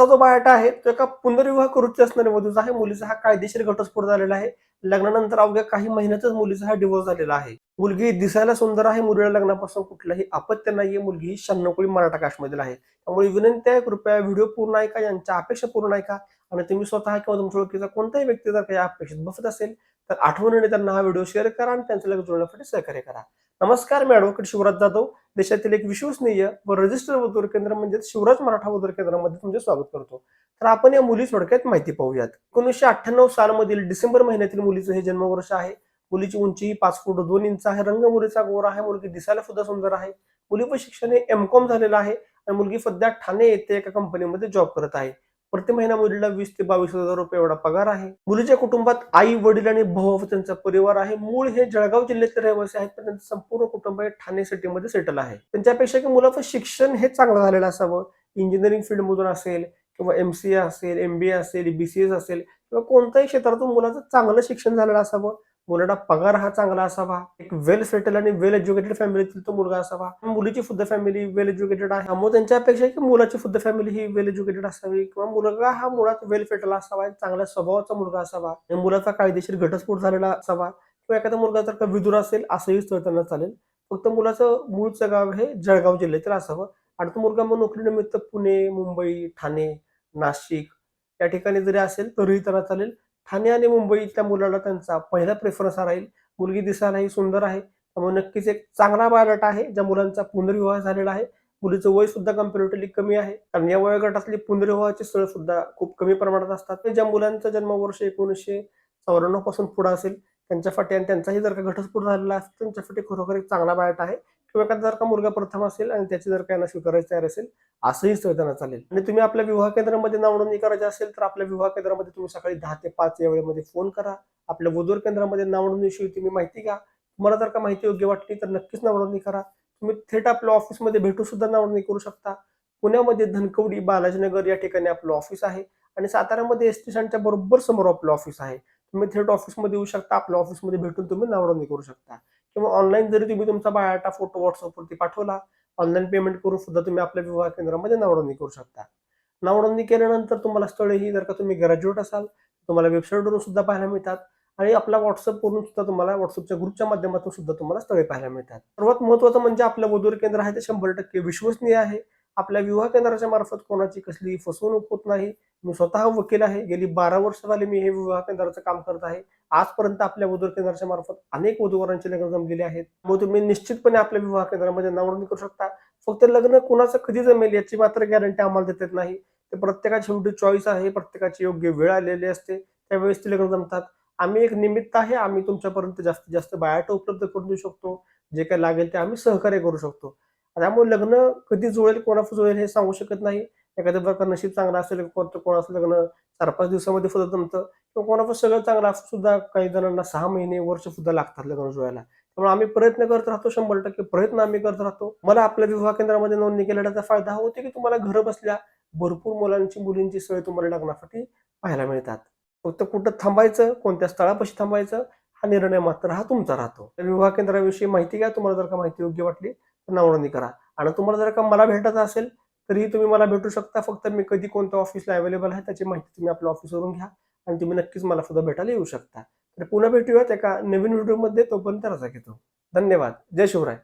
आता जो बायोडाटा आहे तो एका पुनर्विवाह करूची असणाऱ्या वधूचा आहे. मुलीचा हा कायदेशीर घटस्फोट झालेला आहे. लग्नानंतर अवघ्या काही महिन्यातच मुलीचा हा डिवोर्स झालेला आहे. मुलगी दिसायला सुंदर आहे. मुलीला लग्नापासून कुठलंही अपत्य नाहीये. मुलगी ही 96 मराठा कास्टमधील आहे. त्यामुळे विनंती आहे, कृपया व्हिडिओ पूर्ण ऐका, यांच्या अपेक्षा पूर्ण ऐका आणि तुम्ही स्वतः किंवा तुमच्या ओळखीचा कोणताही व्यक्ती जर काही अपेक्षित बसत असेल तर आठवणीने त्यांना हा व्हिडिओ शेअर करा आणि त्यांचं लगेच जुळण्यासाठी सहकार्य करा. नमस्कार, मी ॲडव्होकेट शिवराज जाधव देशातील एक विश्वसनीय व रजिस्टर वधूवर केंद्र म्हणजे शिवराज मराठा वधूवर केंद्रामध्ये तुमचे स्वागत करतो. तर आपण या मुली थोडक्यात माहिती पाहूयात. 1998 सालमधील डिसेंबर महिन्यातील मुलीचं हे जन्मवर्ष आहे. मुलीची उंची ही 5 फूट 2 इंच आहे. रंग मुलीचा गोरा आहे. मुलगी दिसायला सुद्धा सुंदर आहे. मुलीचं शिक्षण हे एम.कॉम झालेलं आहे आणि मुलगी सध्या ठाणे येथे एका कंपनीमध्ये जॉब करत आहे. प्रति महिना मुलीला 20 ते 22,000 रुपये एवढा पगार आहे. मुलीच्या कुटुंबात आई, वडील आणि भाऊ त्यांचा परिवार आहे. मूळ हे जळगाव जिल्ह्यातले रहिवासी आहेत, पण त्यांचं संपूर्ण कुटुंब हे ठाणे सिटीमध्ये सेटल आहे. त्यांच्यापेक्षा की मुलाचं शिक्षण हे चांगलं झालेलं असावं. इंजिनिअरिंग फील्डमधून असेल किंवा MCA असेल, MBA असेल, BCS असेल किंवा कोणत्याही क्षेत्रातून मुलाचं चांगलं शिक्षण झालेलं असावं. मुलाला पगार हा चांगला असावा. एक वेल सेटल आणि वेल एज्युकेटेड फॅमिलीतील तो मुलगा असावा. मुलीची सुद्धा फॅमिली वेल एज्युकेटेड आहे. त्यामुळे त्यांच्या अपेक्षा की मुलाची सुद्धा फॅमिली ही वेल एज्युकेटेड असावी किंवा मुलगा हा मुळात वेल सेटल असावा. चांगल्या स्वभावाचा मुलगा असावा. मुलाचा कायदेशीर घटस्फोट झालेला असावा किंवा एखादा मुलगा जर का विधुर असेल असंही स्थळ त्यांना चालेल. फक्त मुलाचं मूळचं गाव हे जळगाव जिल्ह्यातील असावं आणि तो मुलगा मग नोकरीनिमित्त पुणे, मुंबई, ठाणे, नाशिक या ठिकाणी जरी असेल तरीही त्यांना चालेल. ठाणे आणि मुंबई त्या मुलाला त्यांचा पहिला प्रेफरन्स हा राहील. मुलगी दिसायलाही सुंदर आहे. त्यामुळे नक्कीच एक चांगला बायोडाटा आहे ज्या मुलांचा पुनर्विवाह झालेला आहे. मुलीचं वय सुद्धा कम्पॅरेटिव्हली कमी आहे. कारण या वयोगटातली पुनर्विवाहाची स्थळ सुद्धा खूप कमी प्रमाणात असतात. ज्या मुलांचं जन्मवर्ष 1994 पासून पुढे असेल त्यांच्यासाठी आणि त्यांचाही जर का घटस्फोट झालेला असेल त्यांच्यासाठी खरोखर एक चांगला बायोडाटा आहे. किंवा एखादा जर का मुलगा प्रथम असेल आणि त्याची जर का स्वीकारायची तयार असेल असंही स्थळ त्यांना चालेल. आणि तुम्ही आपल्या विवाह केंद्रामध्ये नावनोंदणी करायची असेल तर आपल्या विवाह केंद्रामध्ये तुम्ही सकाळी 10 ते 5 या वेळेमध्ये फोन करा. आपल्या वधूवर केंद्रामध्ये नावनोंदणीविषयी तुम्ही माहिती घ्या. तुम्हाला जर का माहिती योग्य वाटली तर नक्कीच नावनोंदणी करा. तुम्ही थेट आपल्या ऑफिसमध्ये भेटून सुद्धा नावनोंदणी करू शकता. पुण्यामध्ये धनकवडी, बालाजीनगर या ठिकाणी आपलं ऑफिस आहे आणि साताऱ्यामध्ये एसटी स्टँडच्या बरोबर समोर आपलं ऑफिस आहे. तुम्ही थेट ऑफिसमध्ये येऊ शकता. आपल्या ऑफिसमध्ये भेटून तुम्ही नावनोंदणी करू शकता किंवा ऑनलाईन जरी तुम्ही तुमचा बायोडाटा फोटो व्हॉट्सअपवरती पाठवला, ऑनलाईन पेमेंट करून सुद्धा तुम्ही आपल्या विवाह केंद्रामध्ये नावनोंदणी करू शकता. नावनोंदणी केल्यानंतर तुम्हाला स्थळेही जर का तुम्ही ग्रॅज्युएट असाल तुम्हाला वेबसाईटवरून सुद्धा पाहायला मिळतात आणि आपला WhatsAppवरून सुद्धा तुम्हाला WhatsAppच्या ग्रुपच्या माध्यमातून सुद्धा तुम्हाला स्थळे पाहायला मिळतात. सर्वात महत्त्वाचं म्हणजे आपलं वधूवर केंद्र आहे ते 100% विश्वसनीय आहे. आपल्या विवाह केंद्राच्या मार्फत कोणाची कसली फसवणूक होत नाही. मी स्वतः वकील आहे. गेली 12 वर्ष झाली मी हे विवाह केंद्राचं काम करत आहे. आजपर्यंत आपल्या वधूवर केंद्राच्या मार्फत अनेक वधूवरांचे लग्न जमलेले आहेत. मग तुम्ही निश्चितपणे आपल्या विवाह केंद्रामध्ये नावनोंदणी करू शकता. फक्त लग्न कुणाचं कधी जमेल याची मात्र गॅरंटी आम्हाला देता येत नाही. ते प्रत्येकाची शेवटी चॉईस आहे. प्रत्येकाची योग्य वेळ आलेली असते. त्यावेळेस ते लग्न जमतात. आम्ही एक निमित्त आहे. आम्ही तुमच्यापर्यंत जास्तीत जास्त बायोडाटा उपलब्ध करून देऊ शकतो. जे काही लागेल ते आम्ही सहकार्य करू शकतो. त्यामुळे लग्न कधी जुळेल, कोणाचं जुळेल हे सांगू शकत नाही. एखाद्या प्रकार नशीब चांगलं असेल, कोणाचं लग्न 4-5 दिवसामध्ये सुद्धा जमतं किंवा कोणाचं सगळं चांगलं असून सुद्धा काही जणांना 6 महिने, वर्ष सुद्धा लागतात लग्न जुळायला. त्यामुळे आम्ही प्रयत्न करत राहतो. 100% प्रयत्न आम्ही करत राहतो. मला आपल्या विवाह केंद्रामध्ये नोंदणी केल्याचा फायदा हा होतो की तुम्हाला घर बसल्या भरपूर मुलींची सोय तुम्हाला लग्नासाठी पाहायला मिळतात. फक्त कुठं थांबायचं, कोणत्या स्थळापाशी थांबायचं हा निर्णय मात्र हा तुमचा राहतो. विवाह केंद्राविषयी माहिती घ्या. तुम्हाला जर का माहिती योग्य वाटली तर नावनोंदणी करा आणि तुम्हाला जर का मला भेटायचं असेल तरीही तुम्ही मला भेटू शकता. फक्त मी कधी कोणत्या ऑफिसला अवेलेबल आहे त्याची माहिती तुम्ही आपल्या ऑफिसवरून घ्या आणि तुम्ही नक्कीच मला सुद्धा भेटायला येऊ शकता. तर पुन्हा भेटूयात एका नवीन व्हिडिओमध्ये. तोपर्यंत रजा घेतो. धन्यवाद. जय शिवराय.